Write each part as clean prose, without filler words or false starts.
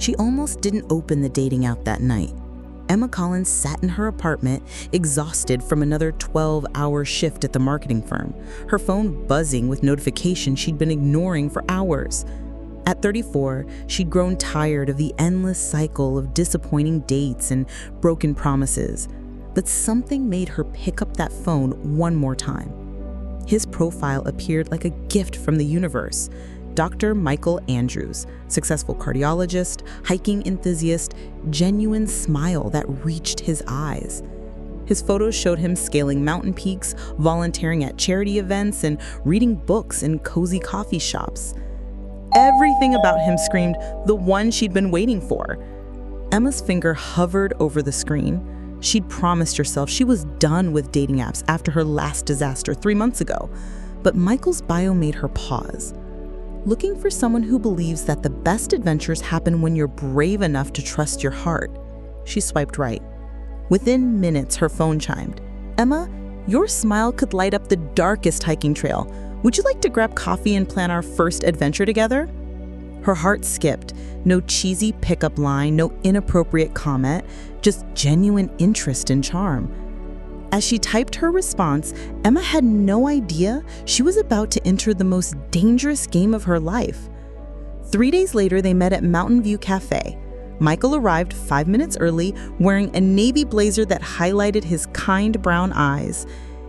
She almost didn't open the dating app that night. Emma Collins sat in her apartment, exhausted from another 12-hour shift at the marketing firm, her phone buzzing with notifications she'd been ignoring for hours. At 34, she'd grown tired of the endless cycle of disappointing dates and broken promises. But something made her pick up that phone one more time. His profile appeared like a gift from the universe. Dr. Michael Andrews, successful cardiologist, hiking enthusiast, genuine smile that reached his eyes. His photos showed him scaling mountain peaks, volunteering at charity events, and reading books in cozy coffee shops. Everything about him screamed the one she'd been waiting for. Emma's finger hovered over the screen. She'd promised herself she was done with dating apps after her last disaster 3 months ago. But Michael's bio made her pause. Looking for someone who believes that the best adventures happen when you're brave enough to trust your heart. She swiped right. Within minutes, her phone chimed. "Emma, your smile could light up the darkest hiking trail. Would you like to grab coffee and plan our first adventure together?" Her heart skipped. No cheesy pickup line, no inappropriate comment, just genuine interest and charm. As she typed her response, Emma had no idea she was about to enter the most dangerous game of her life. 3 days later, they met at Mountain View Cafe. Michael arrived 5 minutes early, wearing a navy blazer that highlighted his kind brown eyes.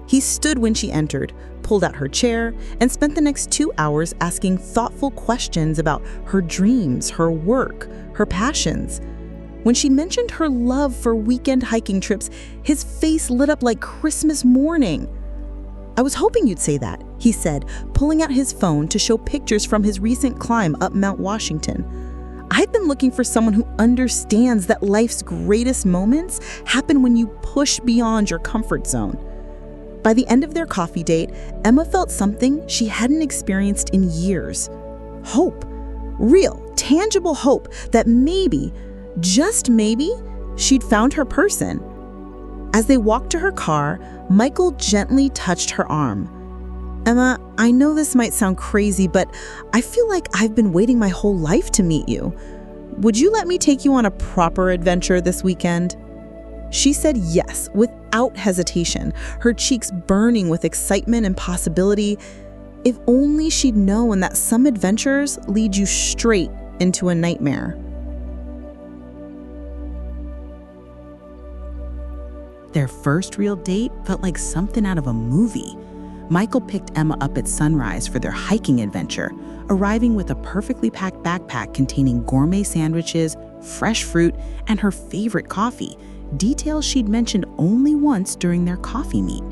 He stood when she entered, pulled out her chair, and spent the next 2 hours asking thoughtful questions about her dreams, her work, her passions. When she mentioned her love for weekend hiking trips, his face lit up like Christmas morning. "I was hoping you'd say that," he said, pulling out his phone to show pictures from his recent climb up Mount Washington. "I've been looking for someone who understands that life's greatest moments happen when you push beyond your comfort zone." By the end of their coffee date, Emma felt something she hadn't experienced in years. Hope. Real, tangible hope that maybe, just maybe, she'd found her person. As they walked to her car, Michael gently touched her arm. "Emma, I know this might sound crazy, but I feel like I've been waiting my whole life to meet you. Would you let me take you on a proper adventure this weekend?" She said yes, without hesitation, her cheeks burning with excitement and possibility. If only she'd known that some adventures lead you straight into a nightmare. Their first real date felt like something out of a movie. Michael picked Emma up at sunrise for their hiking adventure, arriving with a perfectly packed backpack containing gourmet sandwiches, fresh fruit, and her favorite coffee, details she'd mentioned only once during their coffee meet.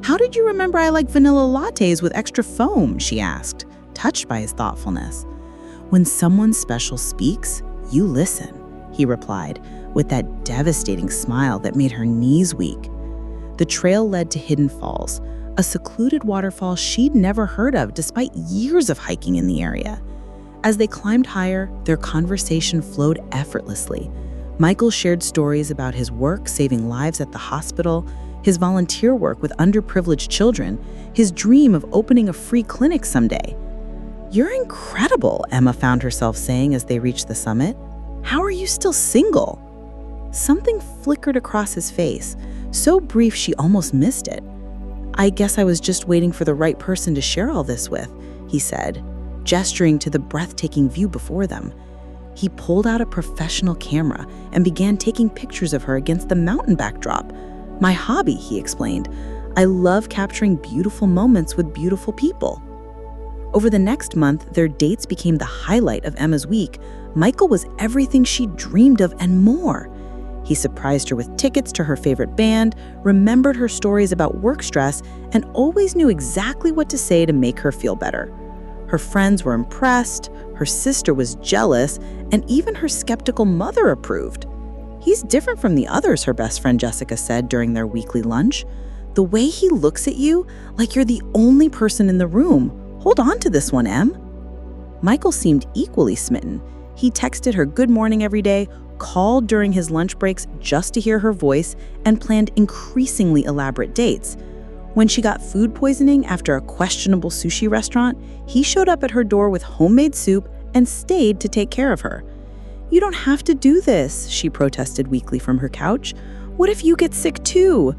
"How did you remember I like vanilla lattes with extra foam?" she asked, touched by his thoughtfulness. "When someone special speaks, you listen," he replied, with that devastating smile that made her knees weak. The trail led to Hidden Falls, a secluded waterfall she'd never heard of despite years of hiking in the area. As they climbed higher, their conversation flowed effortlessly. Michael shared stories about his work saving lives at the hospital, his volunteer work with underprivileged children, his dream of opening a free clinic someday. "You're incredible," Emma found herself saying as they reached the summit. "How are you still single?" Something flickered across his face, so brief she almost missed it. "I guess I was just waiting for the right person to share all this with," he said, gesturing to the breathtaking view before them. He pulled out a professional camera and began taking pictures of her against the mountain backdrop. "My hobby," he explained. "I love capturing beautiful moments with beautiful people." Over the next month, their dates became the highlight of Emma's week. Michael was everything she dreamed of and more. He surprised her with tickets to her favorite band, remembered her stories about work stress, and always knew exactly what to say to make her feel better. Her friends were impressed, her sister was jealous, and even her skeptical mother approved. "He's different from the others," her best friend Jessica said during their weekly lunch. "The way he looks at you, like you're the only person in the room. Hold on to this one, Em." Michael seemed equally smitten. He texted her good morning every day, called during his lunch breaks just to hear her voice, and planned increasingly elaborate dates. When she got food poisoning after a questionable sushi restaurant, he showed up at her door with homemade soup and stayed to take care of her. "You don't have to do this," she protested weakly from her couch. "What if you get sick too?"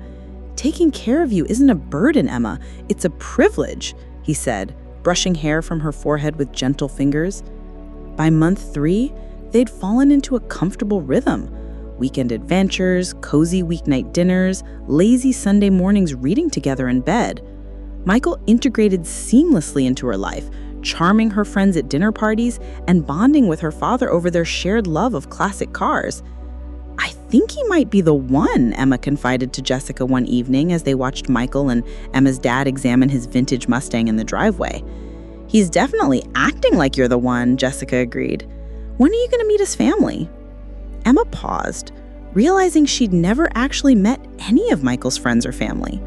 "Taking care of you isn't a burden, Emma. It's a privilege," he said, brushing hair from her forehead with gentle fingers. By month 3, they'd fallen into a comfortable rhythm. Weekend adventures, cozy weeknight dinners, lazy Sunday mornings reading together in bed. Michael integrated seamlessly into her life, charming her friends at dinner parties and bonding with her father over their shared love of classic cars. "I think he might be the one," Emma confided to Jessica one evening as they watched Michael and Emma's dad examine his vintage Mustang in the driveway. "He's definitely acting like you're the one," Jessica agreed. "When are you going to meet his family?" Emma paused, realizing she'd never actually met any of Michael's friends or family.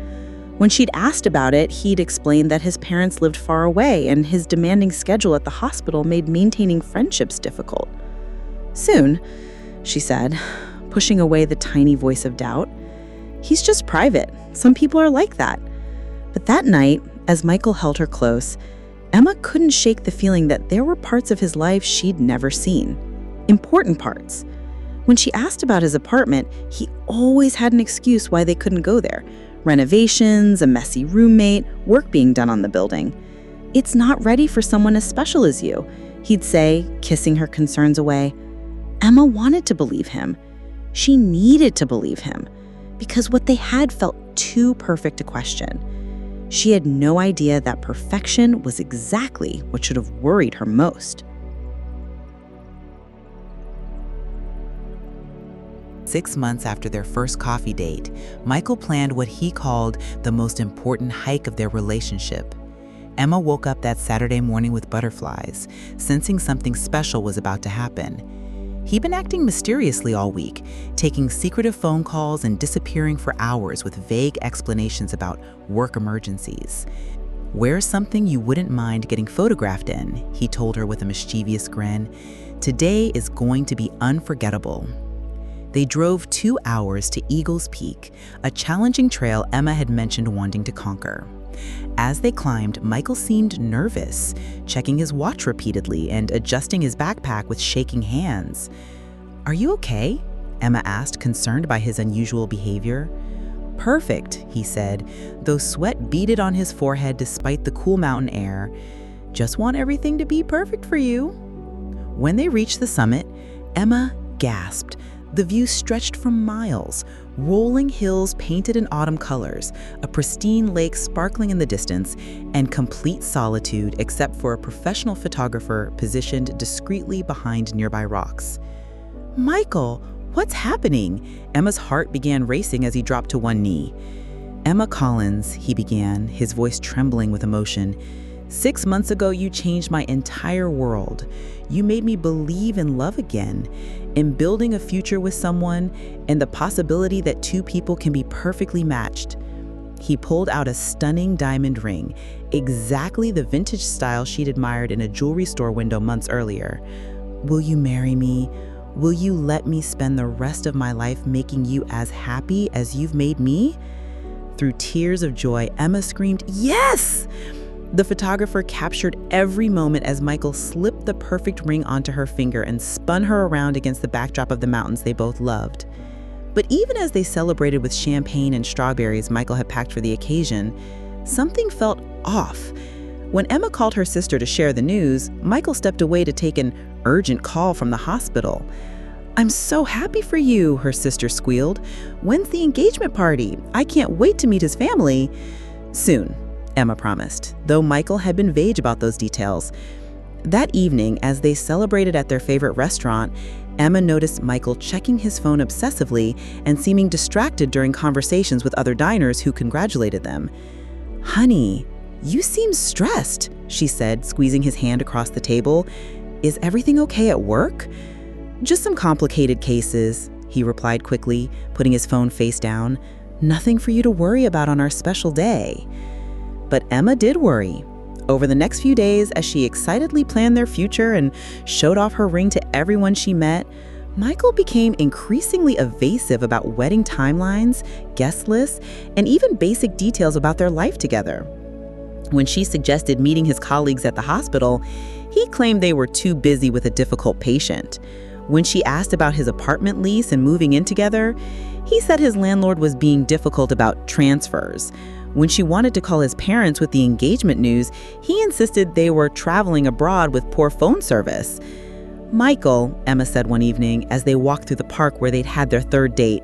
When she'd asked about it, he'd explained that his parents lived far away and his demanding schedule at the hospital made maintaining friendships difficult. "Soon," she said, pushing away the tiny voice of doubt. "He's just private. Some people are like that." But that night, as Michael held her close, Emma couldn't shake the feeling that there were parts of his life she'd never seen. Important parts. When she asked about his apartment, he always had an excuse why they couldn't go there. Renovations, a messy roommate, work being done on the building. "It's not ready for someone as special as you," he'd say, kissing her concerns away. Emma wanted to believe him. She needed to believe him, because what they had felt too perfect to question. She had no idea that perfection was exactly what should have worried her most. 6 months after their first coffee date, Michael planned what he called the most important hike of their relationship. Emma woke up that Saturday morning with butterflies, sensing something special was about to happen. He'd been acting mysteriously all week, taking secretive phone calls and disappearing for hours with vague explanations about work emergencies. "Wear something you wouldn't mind getting photographed in," he told her with a mischievous grin. "Today is going to be unforgettable." They drove 2 hours to Eagles Peak, a challenging trail Emma had mentioned wanting to conquer. As they climbed, Michael seemed nervous, checking his watch repeatedly and adjusting his backpack with shaking hands. "Are you okay?" Emma asked, concerned by his unusual behavior. "Perfect," he said, though sweat beaded on his forehead despite the cool mountain air. "Just want everything to be perfect for you." When they reached the summit, Emma gasped. The view stretched for miles, rolling hills painted in autumn colors, a pristine lake sparkling in the distance, and complete solitude except for a professional photographer positioned discreetly behind nearby rocks. "Michael, what's happening?" Emma's heart began racing as he dropped to one knee. "Emma Collins," he began, his voice trembling with emotion. "6 months ago, you changed my entire world. You made me believe in love again, in building a future with someone, and the possibility that 2 people can be perfectly matched." He pulled out a stunning diamond ring, exactly the vintage style she'd admired in a jewelry store window months earlier. "Will you marry me? Will you let me spend the rest of my life making you as happy as you've made me?" Through tears of joy, Emma screamed, "Yes!" The photographer captured every moment as Michael slipped the perfect ring onto her finger and spun her around against the backdrop of the mountains they both loved. But even as they celebrated with champagne and strawberries Michael had packed for the occasion, something felt off. When Emma called her sister to share the news, Michael stepped away to take an urgent call from the hospital. "I'm so happy for you," her sister squealed. "When's the engagement party? I can't wait to meet his family." "Soon," Emma promised, though Michael had been vague about those details. That evening, as they celebrated at their favorite restaurant, Emma noticed Michael checking his phone obsessively and seeming distracted during conversations with other diners who congratulated them. "Honey, you seem stressed," she said, squeezing his hand across the table. "Is everything okay at work?" "Just some complicated cases," he replied quickly, putting his phone face down. "Nothing for you to worry about on our special day." But Emma did worry. Over the next few days, as she excitedly planned their future and showed off her ring to everyone she met, Michael became increasingly evasive about wedding timelines, guest lists, and even basic details about their life together. When she suggested meeting his colleagues at the hospital, he claimed they were too busy with a difficult patient. When she asked about his apartment lease and moving in together, he said his landlord was being difficult about transfers. When she wanted to call his parents with the engagement news, he insisted they were traveling abroad with poor phone service. "Michael," Emma said one evening as they walked through the park where they'd had their third date,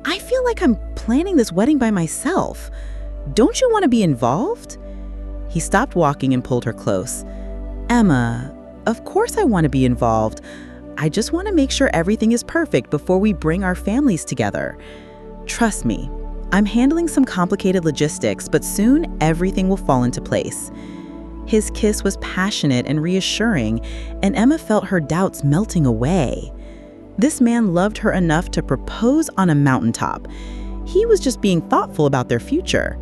"I feel like I'm planning this wedding by myself. Don't you want to be involved?" He stopped walking and pulled her close. "Emma, of course I want to be involved. I just want to make sure everything is perfect before we bring our families together. Trust me, I'm handling some complicated logistics, but soon everything will fall into place." His kiss was passionate and reassuring, and Emma felt her doubts melting away. This man loved her enough to propose on a mountaintop. He was just being thoughtful about their future.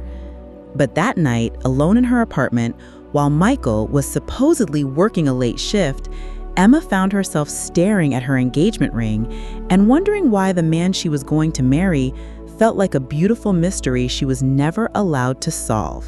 But that night, alone in her apartment, while Michael was supposedly working a late shift, Emma found herself staring at her engagement ring and wondering why the man she was going to marry felt like a beautiful mystery she was never allowed to solve.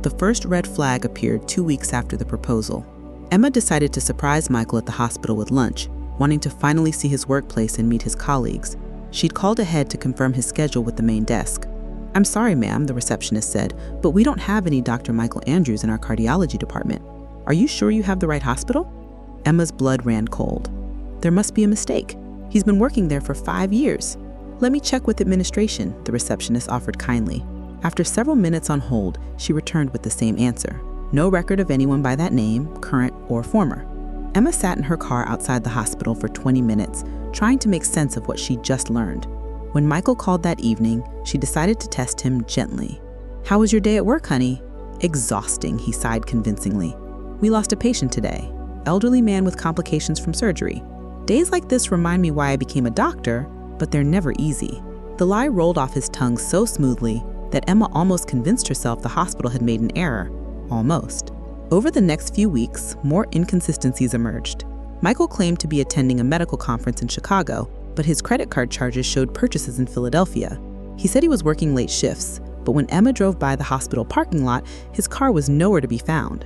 The first red flag appeared 2 weeks after the proposal. Emma decided to surprise Michael at the hospital with lunch, wanting to finally see his workplace and meet his colleagues. She'd called ahead to confirm his schedule with the main desk. "I'm sorry, ma'am," the receptionist said, "but we don't have any Dr. Michael Andrews in our cardiology department. Are you sure you have the right hospital?" Emma's blood ran cold. "There must be a mistake. He's been working there for 5 years. Let me check with administration," the receptionist offered kindly. After several minutes on hold, she returned with the same answer. No record of anyone by that name, current or former. Emma sat in her car outside the hospital for 20 minutes, trying to make sense of what she'd just learned. When Michael called that evening, she decided to test him gently. "How was your day at work, honey?" "Exhausting," he sighed convincingly. "We lost a patient today. Elderly man with complications from surgery. Days like this remind me why I became a doctor, but they're never easy." The lie rolled off his tongue so smoothly that Emma almost convinced herself the hospital had made an error. Almost. Over the next few weeks, more inconsistencies emerged. Michael claimed to be attending a medical conference in Chicago, but his credit card charges showed purchases in Philadelphia. He said he was working late shifts, but when Emma drove by the hospital parking lot, his car was nowhere to be found.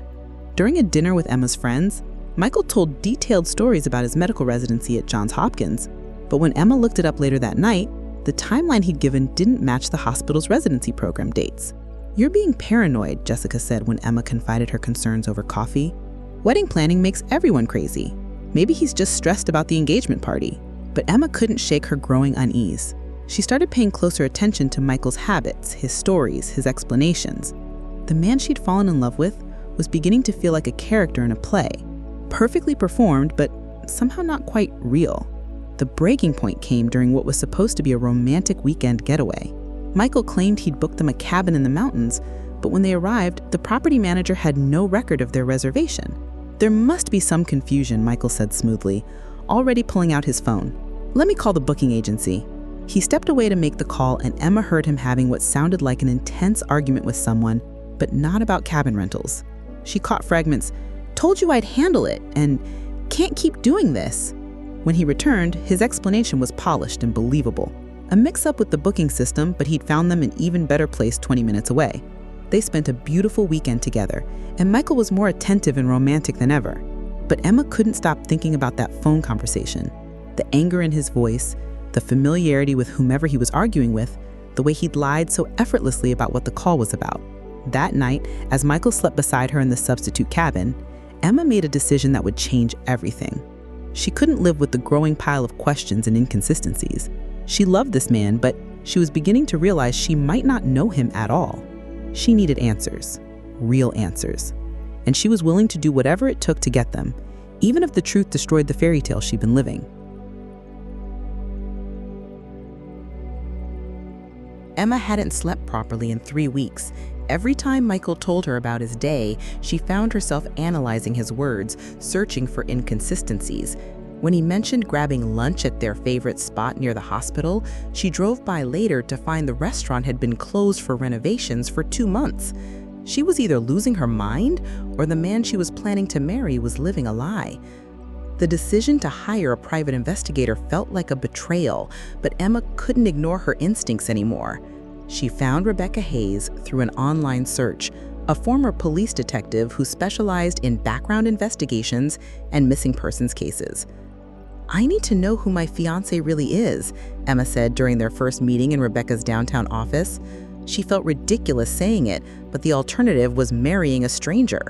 During a dinner with Emma's friends, Michael told detailed stories about his medical residency at Johns Hopkins, but when Emma looked it up later that night, the timeline he'd given didn't match the hospital's residency program dates. "You're being paranoid," Jessica said when Emma confided her concerns over coffee. "Wedding planning makes everyone crazy. Maybe he's just stressed about the engagement party." But Emma couldn't shake her growing unease. She started paying closer attention to Michael's habits, his stories, his explanations. The man she'd fallen in love with was beginning to feel like a character in a play. Perfectly performed, but somehow not quite real. The breaking point came during what was supposed to be a romantic weekend getaway. Michael claimed he'd booked them a cabin in the mountains, but when they arrived, the property manager had no record of their reservation. "There must be some confusion," Michael said smoothly, already pulling out his phone. "Let me call the booking agency." He stepped away to make the call, and Emma heard him having what sounded like an intense argument with someone, but not about cabin rentals. She caught fragments, "Told you I'd handle it," and "Can't keep doing this." When he returned, his explanation was polished and believable. A mix-up with the booking system, but he'd found them an even better place 20 minutes away. They spent a beautiful weekend together, and Michael was more attentive and romantic than ever. But Emma couldn't stop thinking about that phone conversation. The anger in his voice, the familiarity with whomever he was arguing with, the way he'd lied so effortlessly about what the call was about. That night, as Michael slept beside her in the substitute cabin, Emma made a decision that would change everything. She couldn't live with the growing pile of questions and inconsistencies. She loved this man, but she was beginning to realize she might not know him at all. She needed answers, real answers. And she was willing to do whatever it took to get them, even if the truth destroyed the fairy tale she'd been living. Emma hadn't slept properly in 3 weeks. Every time Michael told her about his day, she found herself analyzing his words, searching for inconsistencies. When he mentioned grabbing lunch at their favorite spot near the hospital, she drove by later to find the restaurant had been closed for renovations for 2 months. She was either losing her mind or the man she was planning to marry was living a lie. The decision to hire a private investigator felt like a betrayal, but Emma couldn't ignore her instincts anymore. She found Rebecca Hayes through an online search, a former police detective who specialized in background investigations and missing persons cases. "I need to know who my fiancé really is," Emma said during their first meeting in Rebecca's downtown office. She felt ridiculous saying it, but the alternative was marrying a stranger.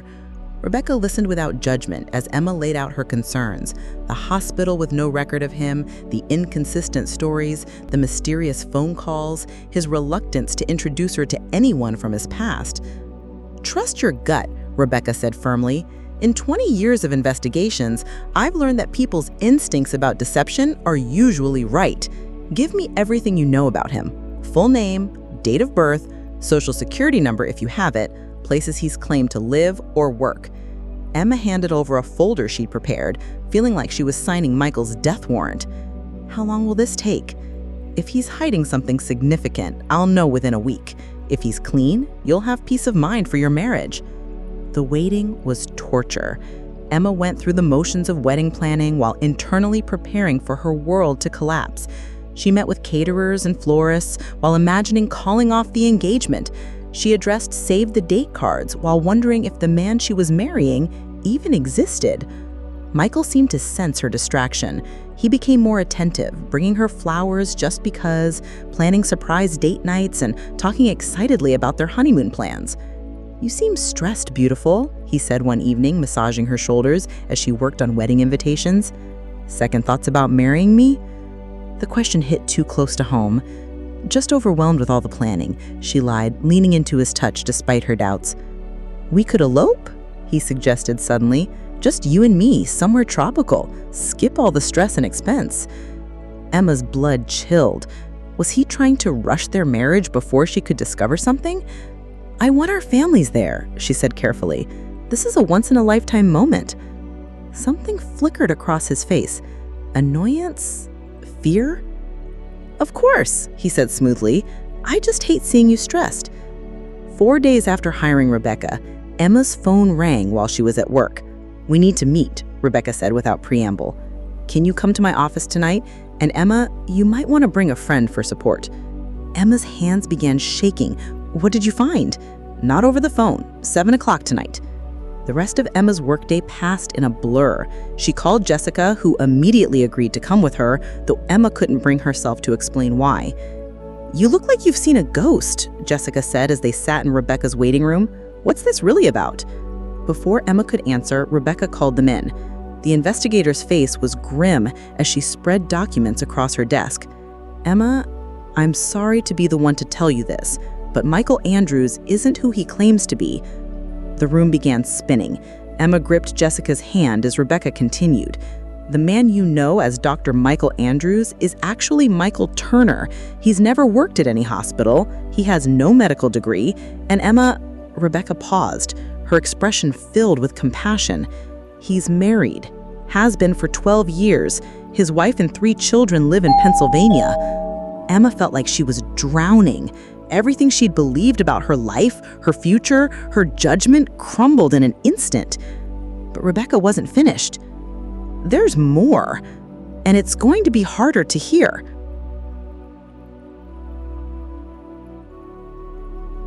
Rebecca listened without judgment as Emma laid out her concerns: the hospital with no record of him, the inconsistent stories, the mysterious phone calls, his reluctance to introduce her to anyone from his past. "Trust your gut," Rebecca said firmly. "In 20 years of investigations, I've learned that people's instincts about deception are usually right. Give me everything you know about him: full name, date of birth, social security number if you have it, places he's claimed to live or work." Emma handed over a folder she'd prepared, feeling like she was signing Michael's death warrant. "How long will this take? If he's hiding something significant, I'll know within a week. If he's clean, you'll have peace of mind for your marriage." The waiting was torture. Emma went through the motions of wedding planning while internally preparing for her world to collapse. She met with caterers and florists while imagining calling off the engagement. She addressed save-the-date cards while wondering if the man she was marrying even existed. Michael seemed to sense her distraction. He became more attentive, bringing her flowers just because, planning surprise date nights, and talking excitedly about their honeymoon plans. "You seem stressed, beautiful," he said one evening, massaging her shoulders as she worked on wedding invitations. "Second thoughts about marrying me?" The question hit too close to home. "Just overwhelmed with all the planning," she lied, leaning into his touch despite her doubts. "We could elope?" he suggested suddenly. "Just you and me, somewhere tropical. Skip all the stress and expense." Emma's blood chilled. Was he trying to rush their marriage before she could discover something? "I want our families there," she said carefully. "This is a once-in-a-lifetime moment." Something flickered across his face. Annoyance? Fear? "Of course," he said smoothly. "I just hate seeing you stressed." 4 days after hiring Rebecca, Emma's phone rang while she was at work. "We need to meet," Rebecca said without preamble. "Can you come to my office tonight? And Emma, you might want to bring a friend for support." Emma's hands began shaking. "What did you find?" "Not over the phone. 7 o'clock tonight." The rest of Emma's workday passed in a blur. She called Jessica, who immediately agreed to come with her, though Emma couldn't bring herself to explain why. "You look like you've seen a ghost," Jessica said as they sat in Rebecca's waiting room. "What's this really about?" Before Emma could answer, Rebecca called them in. The investigator's face was grim as she spread documents across her desk. "Emma, I'm sorry to be the one to tell you this, but Michael Andrews isn't who he claims to be." The room began spinning. Emma gripped Jessica's hand as Rebecca continued. "The man you know as Dr. Michael Andrews is actually Michael Turner. He's never worked at any hospital. He has no medical degree. And Emma..." Rebecca paused, her expression filled with compassion. "He's married. Has been for 12 years. His wife and 3 children live in Pennsylvania." Emma felt like she was drowning. Everything she'd believed about her life, her future, her judgment crumbled in an instant. But Rebecca wasn't finished. "There's more, and it's going to be harder to hear."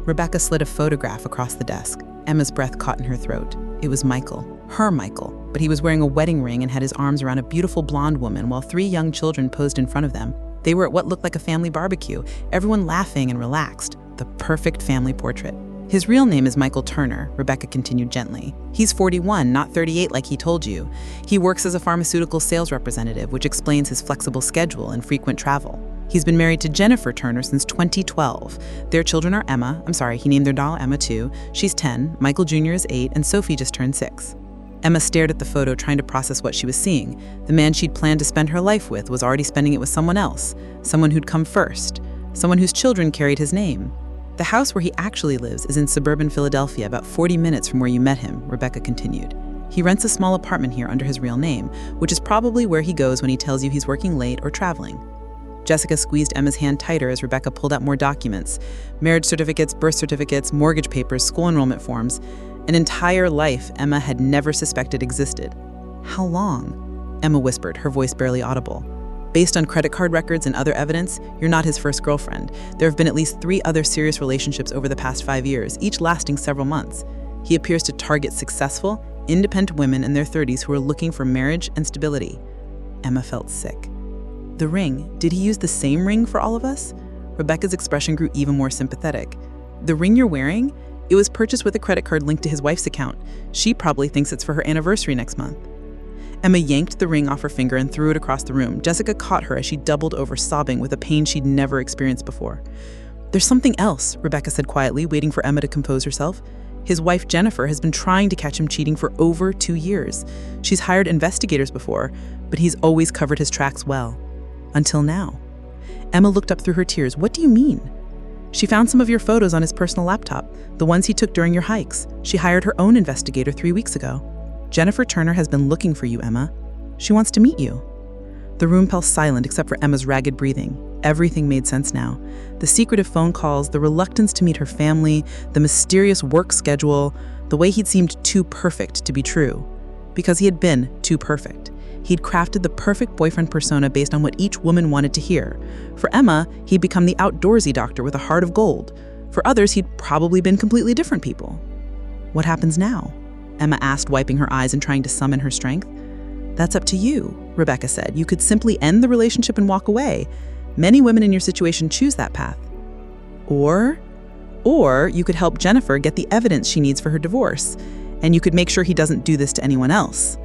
Rebecca slid a photograph across the desk. Emma's breath caught in her throat. It was Michael, her Michael, but he was wearing a wedding ring and had his arms around a beautiful blonde woman while 3 young children posed in front of them. They were at what looked like a family barbecue, everyone laughing and relaxed. The perfect family portrait. "His real name is Michael Turner," Rebecca continued gently. "He's 41, not 38 like he told you. He works as a pharmaceutical sales representative, which explains his flexible schedule and frequent travel. He's been married to Jennifer Turner since 2012. Their children are he named their doll Emma too. She's 10, Michael Jr. is 8, and Sophie just turned 6. Emma stared at the photo, trying to process what she was seeing. The man she'd planned to spend her life with was already spending it with someone else, someone who'd come first, someone whose children carried his name. "The house where he actually lives is in suburban Philadelphia, about 40 minutes from where you met him," Rebecca continued. "He rents a small apartment here under his real name, which is probably where he goes when he tells you he's working late or traveling." Jessica squeezed Emma's hand tighter as Rebecca pulled out more documents: marriage certificates, birth certificates, mortgage papers, school enrollment forms. An entire life Emma had never suspected existed. "How long?" Emma whispered, her voice barely audible. Based on credit card records and other evidence, you're not his first girlfriend. There have been at least 3 other serious relationships over the past 5 years, each lasting several months. He appears to target successful, independent women in their 30s who are looking for marriage and stability. Emma felt sick. The ring, did he use the same ring for all of us? Rebecca's expression grew even more sympathetic. The ring you're wearing? It was purchased with a credit card linked to his wife's account. She probably thinks it's for her anniversary next month. Emma yanked the ring off her finger and threw it across the room. Jessica caught her as she doubled over, sobbing with a pain she'd never experienced before. "There's something else," Rebecca said quietly, waiting for Emma to compose herself. His wife, Jennifer, has been trying to catch him cheating for over 2 years. She's hired investigators before, but he's always covered his tracks well. Until now. Emma looked up through her tears. "What do you mean?" "She found some of your photos on his personal laptop, the ones he took during your hikes. She hired her own investigator 3 weeks ago. Jennifer Turner has been looking for you, Emma. She wants to meet you." The room fell silent except for Emma's ragged breathing. Everything made sense now. The secretive phone calls, the reluctance to meet her family, the mysterious work schedule, the way he'd seemed too perfect to be true. Because he had been too perfect. He'd crafted the perfect boyfriend persona based on what each woman wanted to hear. For Emma, he'd become the outdoorsy doctor with a heart of gold. For others, he'd probably been completely different people. "What happens now?" Emma asked, wiping her eyes and trying to summon her strength. "That's up to you," Rebecca said. "You could simply end the relationship and walk away. Many women in your situation choose that path. Or you could help Jennifer get the evidence she needs for her divorce, and you could make sure he doesn't do this to anyone else."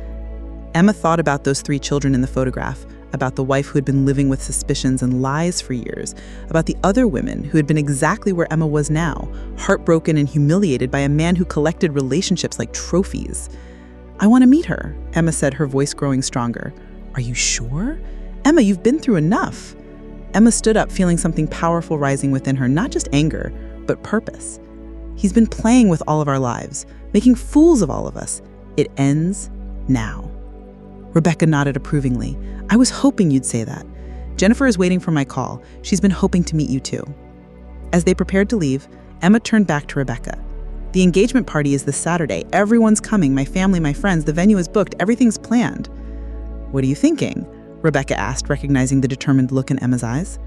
Emma thought about those 3 children in the photograph, about the wife who had been living with suspicions and lies for years, about the other women who had been exactly where Emma was now, heartbroken and humiliated by a man who collected relationships like trophies. "I want to meet her," Emma said, her voice growing stronger. "Are you sure? Emma, you've been through enough." Emma stood up, feeling something powerful rising within her, not just anger, but purpose. "He's been playing with all of our lives, making fools of all of us. It ends now." Rebecca nodded approvingly. "I was hoping you'd say that. Jennifer is waiting for my call. She's been hoping to meet you too." As they prepared to leave, Emma turned back to Rebecca. "The engagement party is this Saturday. Everyone's coming, my family, my friends. The venue is booked. Everything's planned." "What are you thinking?" Rebecca asked, recognizing the determined look in Emma's eyes.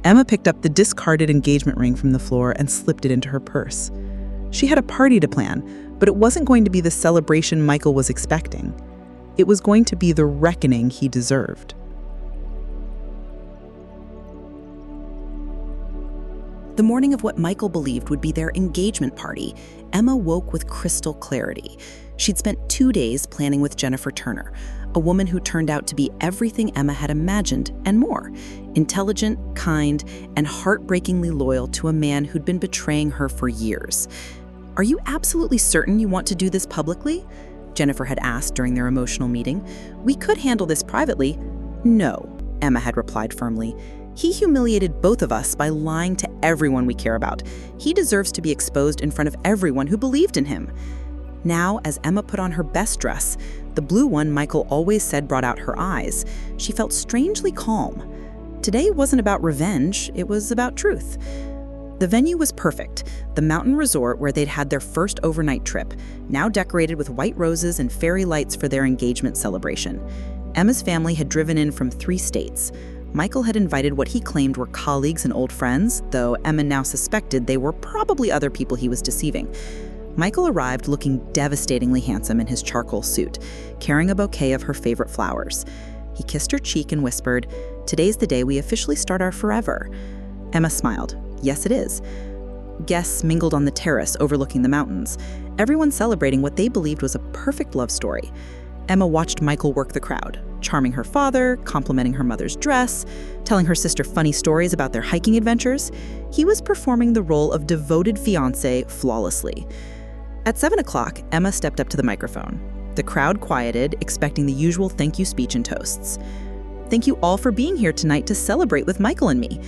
Emma picked up the discarded engagement ring from the floor and slipped it into her purse. She had a party to plan, but it wasn't going to be the celebration Michael was expecting. It was going to be the reckoning he deserved. The morning of what Michael believed would be their engagement party, Emma woke with crystal clarity. She'd spent 2 days planning with Jennifer Turner, a woman who turned out to be everything Emma had imagined and more. Intelligent, kind, and heartbreakingly loyal to a man who'd been betraying her for years. "Are you absolutely certain you want to do this publicly?" Jennifer had asked during their emotional meeting. "We could handle this privately." "No," Emma had replied firmly. "He humiliated both of us by lying to everyone we care about. He deserves to be exposed in front of everyone who believed in him." Now, as Emma put on her best dress, the blue one Michael always said brought out her eyes, she felt strangely calm. Today wasn't about revenge, it was about truth. The venue was perfect, the mountain resort where they'd had their first overnight trip, now decorated with white roses and fairy lights for their engagement celebration. Emma's family had driven in from 3 states. Michael had invited what he claimed were colleagues and old friends, though Emma now suspected they were probably other people he was deceiving. Michael arrived looking devastatingly handsome in his charcoal suit, carrying a bouquet of her favorite flowers. He kissed her cheek and whispered, "Today's the day we officially start our forever." Emma smiled. "Yes, it is." Guests mingled on the terrace overlooking the mountains, everyone celebrating what they believed was a perfect love story. Emma watched Michael work the crowd, charming her father, complimenting her mother's dress, telling her sister funny stories about their hiking adventures. He was performing the role of devoted fiancé flawlessly. At 7 o'clock, Emma stepped up to the microphone. The crowd quieted, expecting the usual thank you speech and toasts. "Thank you all for being here tonight to celebrate with Michael and me.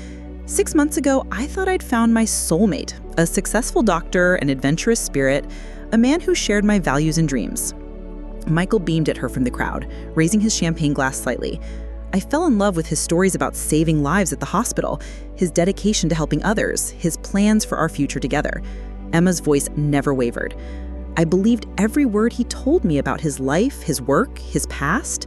6 months ago, I thought I'd found my soulmate, a successful doctor, an adventurous spirit, a man who shared my values and dreams." Michael beamed at her from the crowd, raising his champagne glass slightly. "I fell in love with his stories about saving lives at the hospital, his dedication to helping others, his plans for our future together." Emma's voice never wavered. "I believed every word he told me about his life, his work, his past."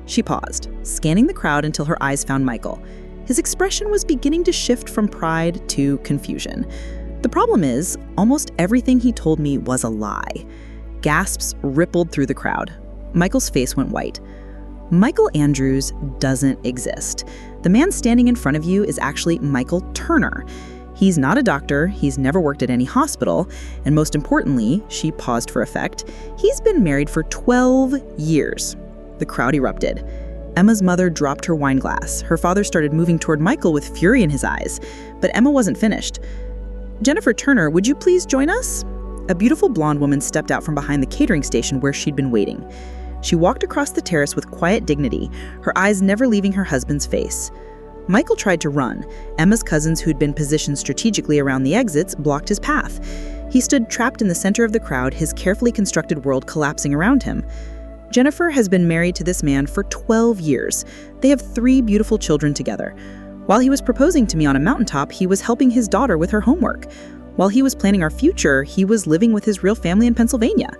She paused, scanning the crowd until her eyes found Michael. His expression was beginning to shift from pride to confusion. The problem is, almost everything he told me was a lie. Gasps rippled through the crowd. Michael's face went white. Michael Andrews doesn't exist. The man standing in front of you is actually Michael Turner. He's not a doctor, he's never worked at any hospital, and most importantly, she paused for effect, he's been married for 12 years. The crowd erupted. Emma's mother dropped her wine glass. Her father started moving toward Michael with fury in his eyes, but Emma wasn't finished. "Jennifer Turner, would you please join us?" A beautiful blonde woman stepped out from behind the catering station where she'd been waiting. She walked across the terrace with quiet dignity, her eyes never leaving her husband's face. Michael tried to run. Emma's cousins, who'd been positioned strategically around the exits, blocked his path. He stood trapped in the center of the crowd, his carefully constructed world collapsing around him. Jennifer has been married to this man for 12 years. They have 3 beautiful children together. While he was proposing to me on a mountaintop, he was helping his daughter with her homework. While he was planning our future, he was living with his real family in Pennsylvania.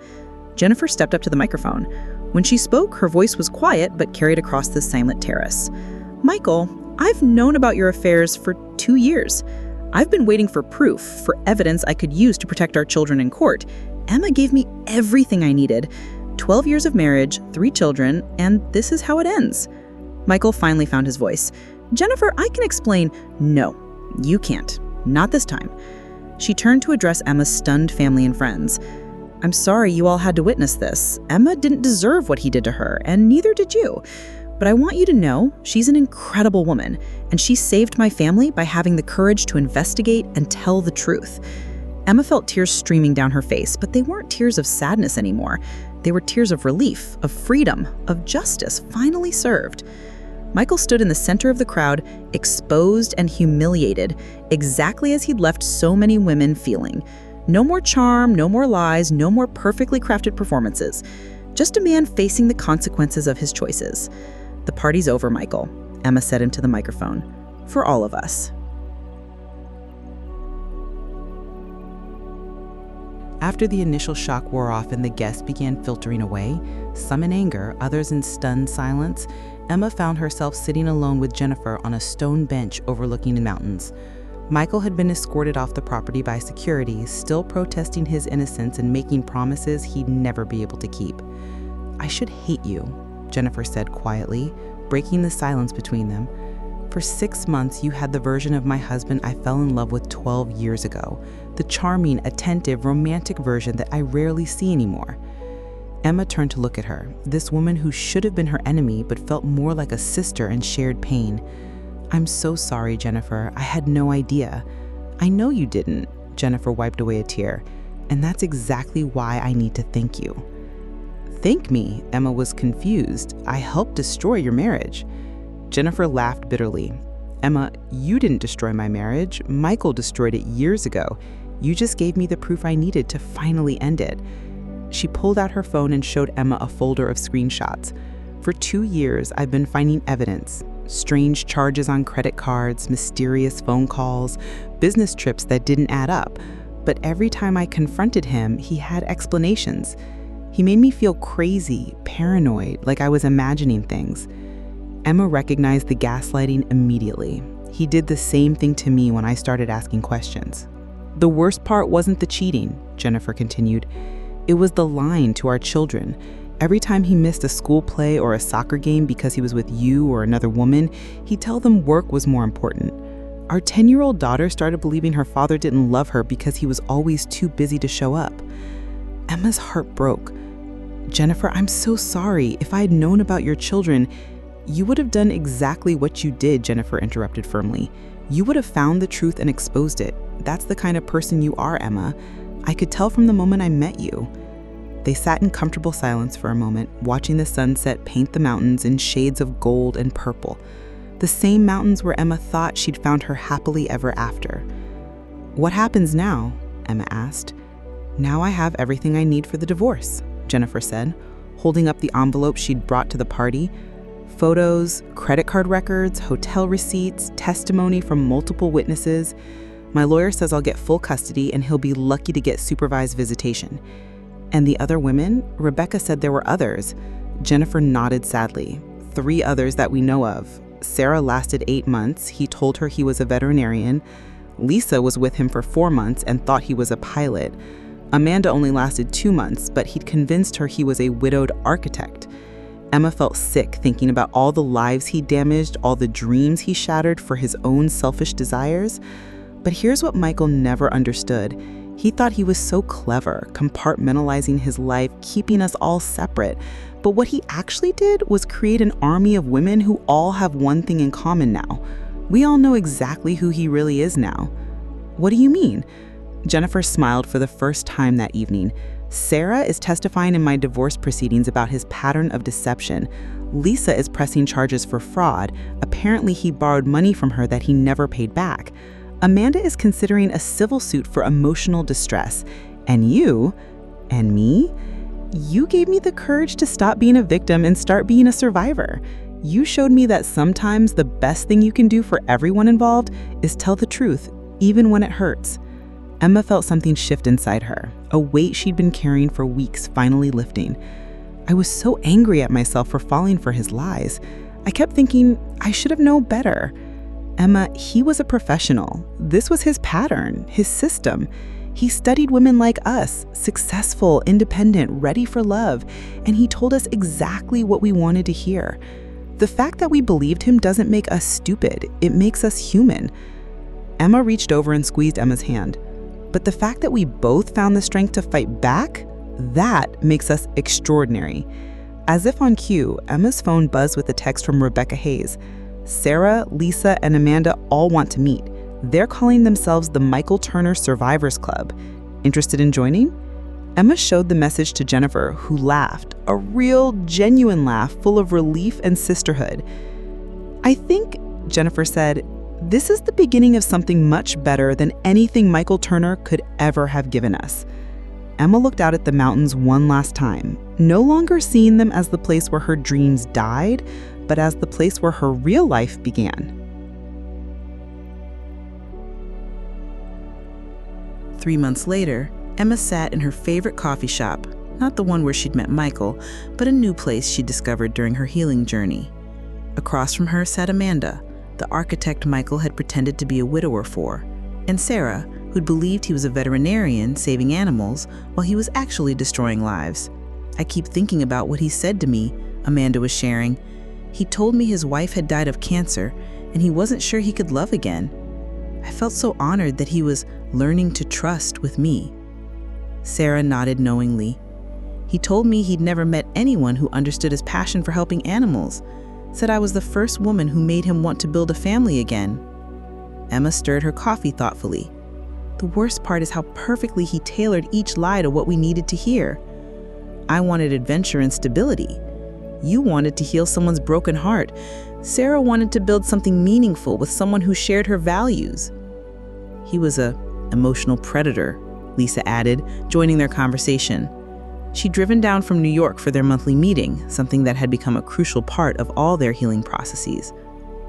Jennifer stepped up to the microphone. When she spoke, her voice was quiet but carried across the silent terrace. "Michael, I've known about your affairs for 2 years. I've been waiting for proof, for evidence I could use to protect our children in court. Emma gave me everything I needed. 12 years of marriage, 3 children, and this is how it ends." Michael finally found his voice. "Jennifer, I can explain." "No, you can't. Not this time." She turned to address Emma's stunned family and friends. "I'm sorry you all had to witness this. Emma didn't deserve what he did to her, and neither did you. But I want you to know she's an incredible woman, and she saved my family by having the courage to investigate and tell the truth." Emma felt tears streaming down her face, but they weren't tears of sadness anymore. They were tears of relief, of freedom, of justice finally served. Michael stood in the center of the crowd, exposed and humiliated, exactly as he'd left so many women feeling. No more charm, no more lies, no more perfectly crafted performances. Just a man facing the consequences of his choices. "The party's over, Michael," Emma said into the microphone. "For all of us." After the initial shock wore off and the guests began filtering away, some in anger, others in stunned silence, Emma found herself sitting alone with Jennifer on a stone bench overlooking the mountains. Michael had been escorted off the property by security, still protesting his innocence and making promises he'd never be able to keep. "I should hate you," Jennifer said quietly, breaking the silence between them. "For 6 months, you had the version of my husband I fell in love with 12 years ago, the charming, attentive, romantic version that I rarely see anymore." Emma turned to look at her, this woman who should have been her enemy but felt more like a sister and shared pain. "I'm so sorry, Jennifer. I had no idea." "I know you didn't," Jennifer wiped away a tear, "and that's exactly why I need to thank you." "Thank me?" Emma was confused. "I helped destroy your marriage." Jennifer laughed bitterly. "Emma, you didn't destroy my marriage. Michael destroyed it years ago. You just gave me the proof I needed to finally end it." She pulled out her phone and showed Emma a folder of screenshots. "For 2 years, I've been finding evidence. Strange charges on credit cards, mysterious phone calls, business trips that didn't add up. But every time I confronted him, he had explanations. He made me feel crazy, paranoid, like I was imagining things." Emma recognized the gaslighting immediately. "He did the same thing to me when I started asking questions." "The worst part wasn't the cheating," Jennifer continued. "It was the lying to our children. Every time he missed a school play or a soccer game because he was with you or another woman, he'd tell them work was more important. Our 10-year-old daughter started believing her father didn't love her because he was always too busy to show up." Emma's heart broke. "Jennifer, I'm so sorry. If I had known about your children—" "You would have done exactly what you did," Jennifer interrupted firmly. "You would have found the truth and exposed it. That's the kind of person you are, Emma. I could tell from the moment I met you." They sat in comfortable silence for a moment, watching the sunset paint the mountains in shades of gold and purple. The same mountains where Emma thought she'd found her happily ever after. "What happens now?" Emma asked. "Now I have everything I need for the divorce," Jennifer said, holding up the envelope she'd brought to the party. "Photos, credit card records, hotel receipts, testimony from multiple witnesses. My lawyer says I'll get full custody and he'll be lucky to get supervised visitation." "And the other women?" Rebecca said there were others. Jennifer nodded sadly. 3 others that we know of. Sarah lasted 8 months. He told her he was a veterinarian. Lisa was with him for 4 months and thought he was a pilot. Amanda only lasted 2 months, but he'd convinced her he was a widowed architect. Emma felt sick thinking about all the lives he damaged, all the dreams he shattered for his own selfish desires. But here's what Michael never understood. He thought he was so clever, compartmentalizing his life, keeping us all separate. But what he actually did was create an army of women who all have one thing in common now. We all know exactly who he really is now. What do you mean? Jennifer smiled for the first time that evening. Sarah is testifying in my divorce proceedings about his pattern of deception. Lisa is pressing charges for fraud. Apparently, he borrowed money from her that he never paid back. Amanda is considering a civil suit for emotional distress. And you, and me, you gave me the courage to stop being a victim and start being a survivor. You showed me that sometimes the best thing you can do for everyone involved is tell the truth, even when it hurts. Emma felt something shift inside her, a weight she'd been carrying for weeks finally lifting. I was so angry at myself for falling for his lies. I kept thinking I should have known better. Emma, he was a professional. This was his pattern, his system. He studied women like us, successful, independent, ready for love, and he told us exactly what we wanted to hear. The fact that we believed him doesn't make us stupid, it makes us human. Emma reached over and squeezed Emma's hand. But the fact that we both found the strength to fight back, that makes us extraordinary. As if on cue, Emma's phone buzzed with a text from Rebecca Hayes. Sarah, Lisa, and Amanda all want to meet. They're calling themselves the Michael Turner Survivors Club. Interested in joining? Emma showed the message to Jennifer, who laughed, a real, genuine laugh full of relief and sisterhood. I think, Jennifer said, this is the beginning of something much better than anything Michael Turner could ever have given us. Emma looked out at the mountains one last time, no longer seeing them as the place where her dreams died, but as the place where her real life began. 3 months later, Emma sat in her favorite coffee shop, not the one where she'd met Michael, but a new place she discovered during her healing journey. Across from her sat Amanda, the architect Michael had pretended to be a widower for, and Sarah, who'd believed he was a veterinarian saving animals while he was actually destroying lives. I keep thinking about what he said to me, Amanda was sharing. He told me his wife had died of cancer, and he wasn't sure he could love again. I felt so honored that he was learning to trust with me. Sarah nodded knowingly. He told me he'd never met anyone who understood his passion for helping animals, said I was the first woman who made him want to build a family again. Emma stirred her coffee thoughtfully. The worst part is how perfectly he tailored each lie to what we needed to hear. I wanted adventure and stability. You wanted to heal someone's broken heart. Sarah wanted to build something meaningful with someone who shared her values. He was an emotional predator, Lisa added, joining their conversation. She'd driven down from New York for their monthly meeting, something that had become a crucial part of all their healing processes.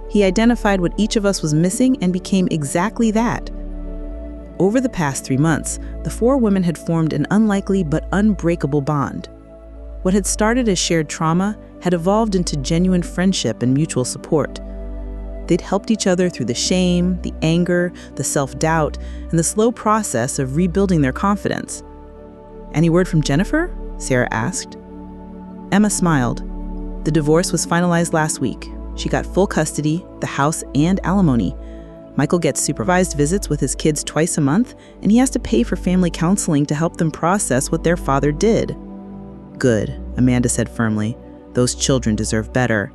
He identified what each of us was missing and became exactly that. Over the past 3 months, the 4 women had formed an unlikely but unbreakable bond. What had started as shared trauma had evolved into genuine friendship and mutual support. They'd helped each other through the shame, the anger, the self-doubt, and the slow process of rebuilding their confidence. "Any word from Jennifer?" Sarah asked. Emma smiled. The divorce was finalized last week. She got full custody, the house, and alimony. Michael gets supervised visits with his kids twice a month, and he has to pay for family counseling to help them process what their father did. "Good," Amanda said firmly. "Those children deserve better."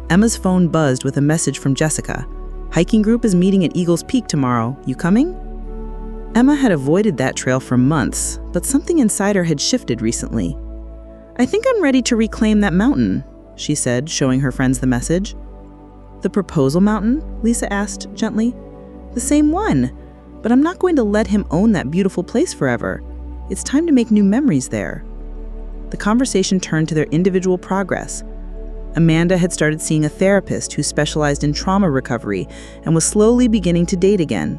Emma's phone buzzed with a message from Jessica. "Hiking group is meeting at Eagles Peak tomorrow. You coming?" Emma had avoided that trail for months, but something inside her had shifted recently. "I think I'm ready to reclaim that mountain," she said, showing her friends the message. "The proposal mountain?" Lisa asked gently. "The same one, but I'm not going to let him own that beautiful place forever. It's time to make new memories there." The conversation turned to their individual progress. Amanda had started seeing a therapist who specialized in trauma recovery and was slowly beginning to date again.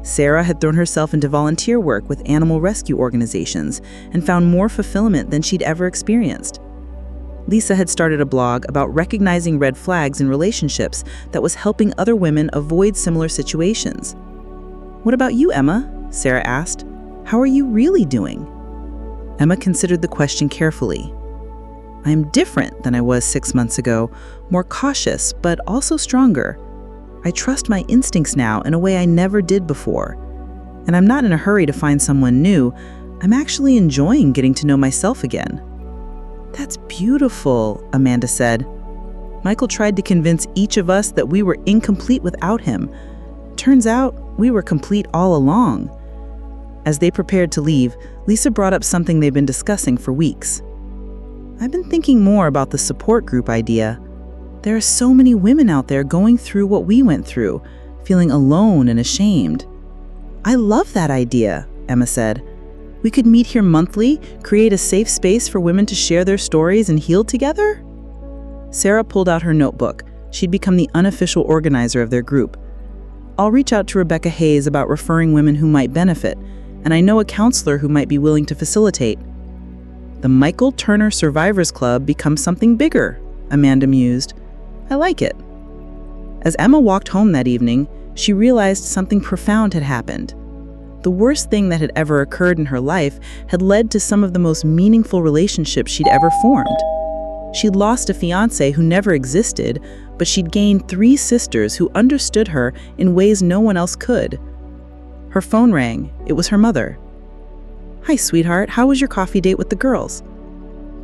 Sarah had thrown herself into volunteer work with animal rescue organizations and found more fulfillment than she'd ever experienced. Lisa had started a blog about recognizing red flags in relationships that was helping other women avoid similar situations. "What about you, Emma?" Sarah asked. "How are you really doing?" Emma considered the question carefully. "I am different than I was 6 months ago, more cautious, but also stronger. I trust my instincts now in a way I never did before. And I'm not in a hurry to find someone new. I'm actually enjoying getting to know myself again." "That's beautiful," Amanda said. "Michael tried to convince each of us that we were incomplete without him. Turns out we were complete all along." As they prepared to leave, Lisa brought up something they've been discussing for weeks. "I've been thinking more about the support group idea. There are so many women out there going through what we went through, feeling alone and ashamed." "I love that idea," Emma said. "We could meet here monthly, create a safe space for women to share their stories and heal together?" Sarah pulled out her notebook. She'd become the unofficial organizer of their group. "I'll reach out to Rebecca Hayes about referring women who might benefit, and I know a counselor who might be willing to facilitate." "The Michael Turner Survivors Club becomes something bigger," Amanda mused. "I like it." As Emma walked home that evening, she realized something profound had happened. The worst thing that had ever occurred in her life had led to some of the most meaningful relationships she'd ever formed. She'd lost a fiancé who never existed, but she'd gained 3 sisters who understood her in ways no one else could. Her phone rang. It was her mother. "Hi, sweetheart. How was your coffee date with the girls?"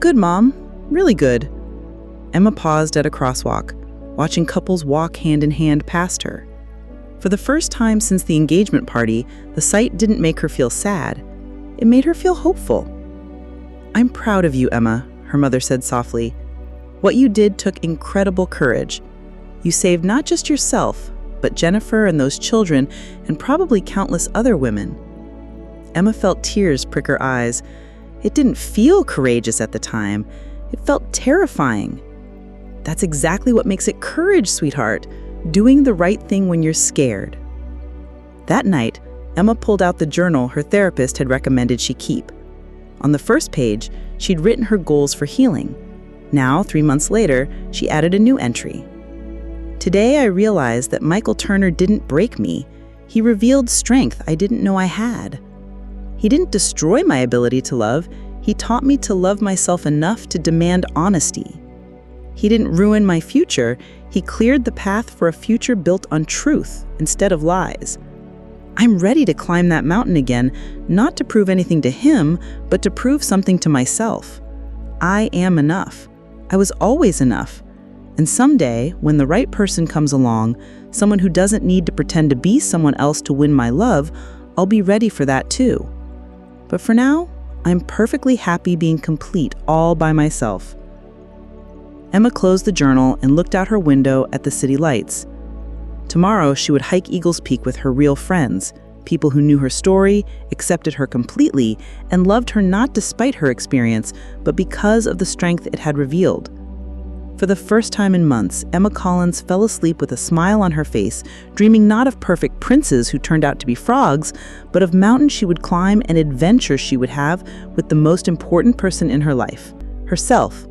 "Good, Mom. Really good." Emma paused at a crosswalk, watching couples walk hand in hand past her. For the first time since the engagement party, the sight didn't make her feel sad. It made her feel hopeful. "I'm proud of you, Emma," her mother said softly. "What you did took incredible courage. You saved not just yourself, but Jennifer and those children, and probably countless other women." Emma felt tears prick her eyes. It didn't feel courageous at the time. It felt terrifying. "That's exactly what makes it courage, sweetheart. Doing the right thing when you're scared." That night, Emma pulled out the journal her therapist had recommended she keep. On the first page, she'd written her goals for healing. Now, 3 months later, she added a new entry. "Today I realized that Michael Turner didn't break me. He revealed strength I didn't know I had. He didn't destroy my ability to love. He taught me to love myself enough to demand honesty. He didn't ruin my future. He cleared the path for a future built on truth instead of lies. I'm ready to climb that mountain again, not to prove anything to him, but to prove something to myself. I am enough. I was always enough. And someday, when the right person comes along, someone who doesn't need to pretend to be someone else to win my love, I'll be ready for that too. But for now, I'm perfectly happy being complete all by myself." Emma closed the journal and looked out her window at the city lights. Tomorrow, she would hike Eagles Peak with her real friends, people who knew her story, accepted her completely, and loved her not despite her experience, but because of the strength it had revealed. For the first time in months, Emma Collins fell asleep with a smile on her face, dreaming not of perfect princes who turned out to be frogs, but of mountains she would climb and adventures she would have with the most important person in her life, herself.